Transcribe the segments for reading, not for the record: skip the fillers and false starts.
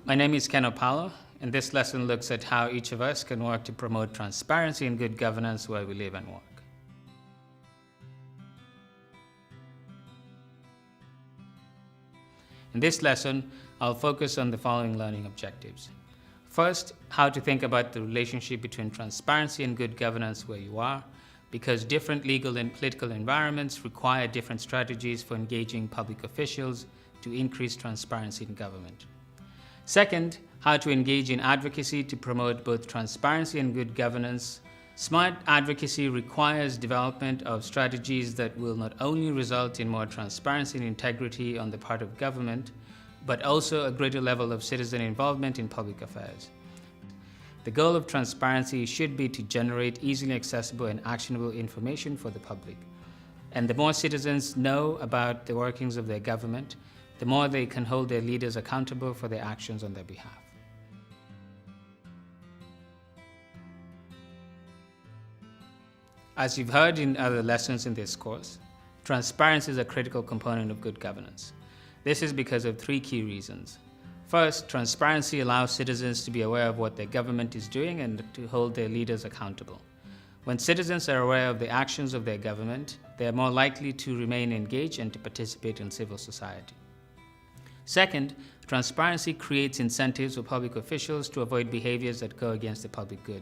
My name is Ken Opalo, and this lesson looks at how each of us can work to promote transparency and good governance where we live and work. In this lesson, I'll focus on the following learning objectives. First, how to think about the relationship between transparency and good governance where you are, because different legal and political environments require different strategies for engaging public officials to increase transparency in government. Second, how to engage in advocacy to promote both transparency and good governance. Smart advocacy requires development of strategies that will not only result in more transparency and integrity on the part of government, but also a greater level of citizen involvement in public affairs. The goal of transparency should be to generate easily accessible and actionable information for the public. And the more citizens know about the workings of their government, the more they can hold their leaders accountable for their actions on their behalf. As you've heard in other lessons in this course, transparency is a critical component of good governance. This is because of three key reasons. First, transparency allows citizens to be aware of what their government is doing and to hold their leaders accountable. When citizens are aware of the actions of their government, they are more likely to remain engaged and to participate in civil society. Second, transparency creates incentives for public officials to avoid behaviors that go against the public good,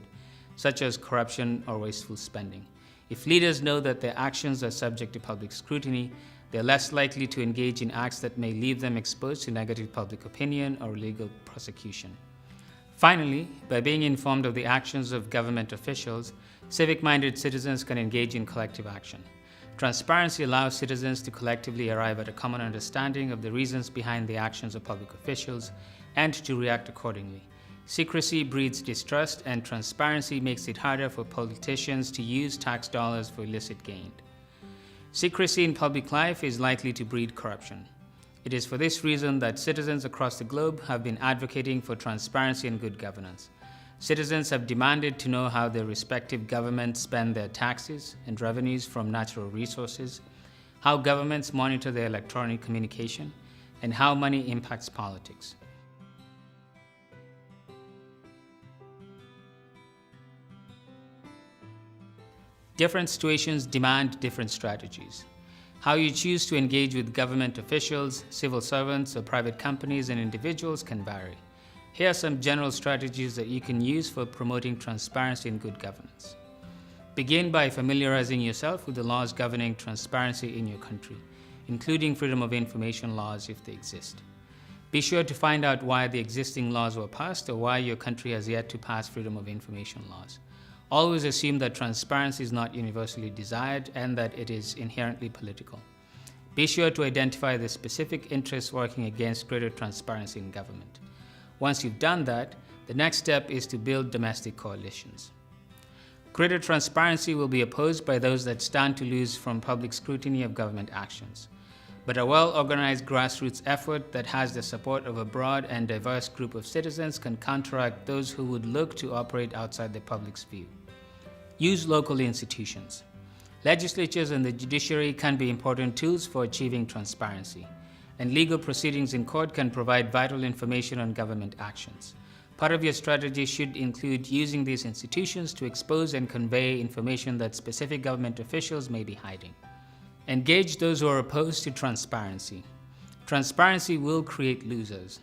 such as corruption or wasteful spending. If leaders know that their actions are subject to public scrutiny, they are less likely to engage in acts that may leave them exposed to negative public opinion or legal prosecution. Finally, by being informed of the actions of government officials, civic-minded citizens can engage in collective action. Transparency allows citizens to collectively arrive at a common understanding of the reasons behind the actions of public officials and to react accordingly. Secrecy breeds distrust, and transparency makes it harder for politicians to use tax dollars for illicit gain. Secrecy in public life is likely to breed corruption. It is for this reason that citizens across the globe have been advocating for transparency and good governance. Citizens have demanded to know how their respective governments spend their taxes and revenues from natural resources, how governments monitor their electronic communication, and how money impacts politics. Different situations demand different strategies. How you choose to engage with government officials, civil servants, or private companies and individuals can vary. Here are some general strategies that you can use for promoting transparency and good governance. Begin by familiarizing yourself with the laws governing transparency in your country, including freedom of information laws if they exist. Be sure to find out why the existing laws were passed or why your country has yet to pass freedom of information laws. Always assume that transparency is not universally desired and that it is inherently political. Be sure to identify the specific interests working against greater transparency in government. Once you've done that, the next step is to build domestic coalitions. Greater transparency will be opposed by those that stand to lose from public scrutiny of government actions. But a well-organized grassroots effort that has the support of a broad and diverse group of citizens can counteract those who would look to operate outside the public's view. Use local institutions. Legislatures and the judiciary can be important tools for achieving transparency, and legal proceedings in court can provide vital information on government actions. Part of your strategy should include using these institutions to expose and convey information that specific government officials may be hiding. Engage those who are opposed to transparency. Transparency will create losers.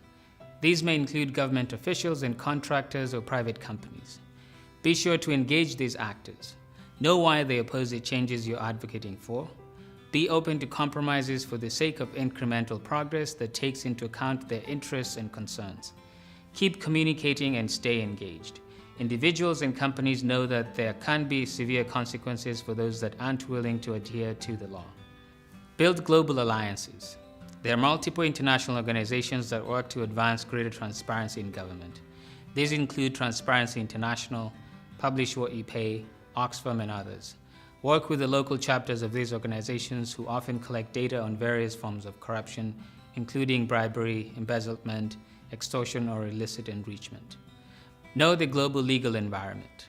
These may include government officials and contractors or private companies. Be sure to engage these actors. Know why they oppose the changes you're advocating for. Be open to compromises for the sake of incremental progress that takes into account their interests and concerns. Keep communicating and stay engaged. Individuals and companies know that there can be severe consequences for those that aren't willing to adhere to the law. Build global alliances. There are multiple international organizations that work to advance greater transparency in government. These include Transparency International, Publish What You Pay, Oxfam, and others. Work with the local chapters of these organizations who often collect data on various forms of corruption, including bribery, embezzlement, extortion, or illicit enrichment. Know the global legal environment.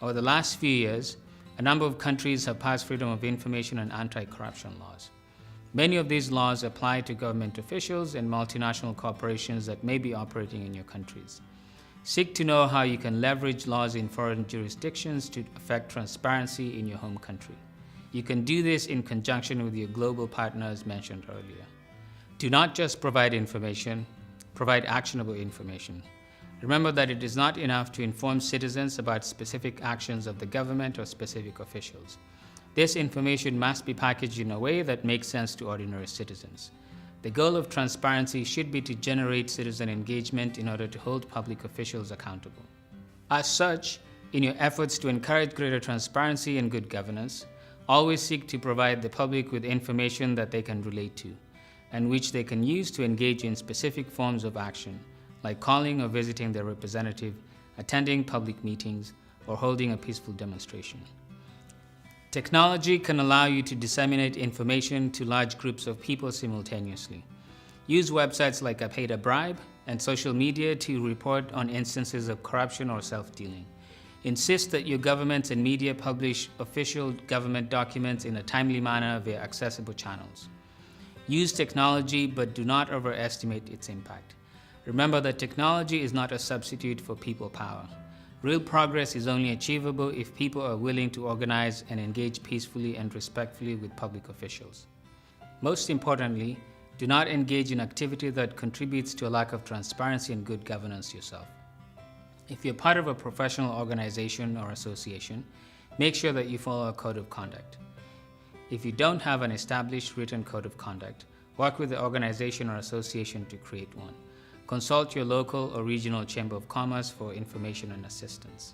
Over the last few years, a number of countries have passed freedom of information and anti-corruption laws. Many of these laws apply to government officials and multinational corporations that may be operating in your countries. Seek to know how you can leverage laws in foreign jurisdictions to affect transparency in your home country. You can do this in conjunction with your global partners mentioned earlier. Do not just provide information, provide actionable information. Remember that it is not enough to inform citizens about specific actions of the government or specific officials. This information must be packaged in a way that makes sense to ordinary citizens. The goal of transparency should be to generate citizen engagement in order to hold public officials accountable. As such, in your efforts to encourage greater transparency and good governance, always seek to provide the public with information that they can relate to, and which they can use to engage in specific forms of action, like calling or visiting their representative, attending public meetings, or holding a peaceful demonstration. Technology can allow you to disseminate information to large groups of people simultaneously. Use websites like Pay a Bribe and social media to report on instances of corruption or self-dealing. Insist that your governments and media publish official government documents in a timely manner via accessible channels. Use technology, but do not overestimate its impact. Remember that technology is not a substitute for people power. Real progress is only achievable if people are willing to organize and engage peacefully and respectfully with public officials. Most importantly, do not engage in activity that contributes to a lack of transparency and good governance yourself. If you're part of a professional organization or association, make sure that you follow a code of conduct. If you don't have an established written code of conduct, work with the organization or association to create one. Consult your local or regional chamber of commerce for information and assistance.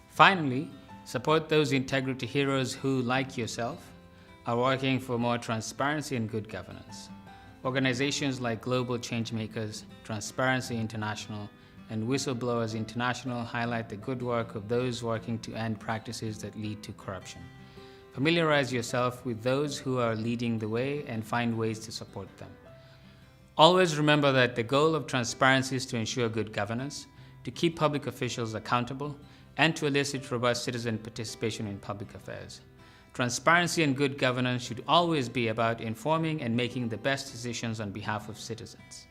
Finally, support those integrity heroes who, like yourself, are working for more transparency and good governance. Organizations like Global Changemakers, Transparency International, and Whistleblowers International highlight the good work of those working to end practices that lead to corruption. Familiarize yourself with those who are leading the way and find ways to support them. Always remember that the goal of transparency is to ensure good governance, to keep public officials accountable, and to elicit robust citizen participation in public affairs. Transparency and good governance should always be about informing and making the best decisions on behalf of citizens.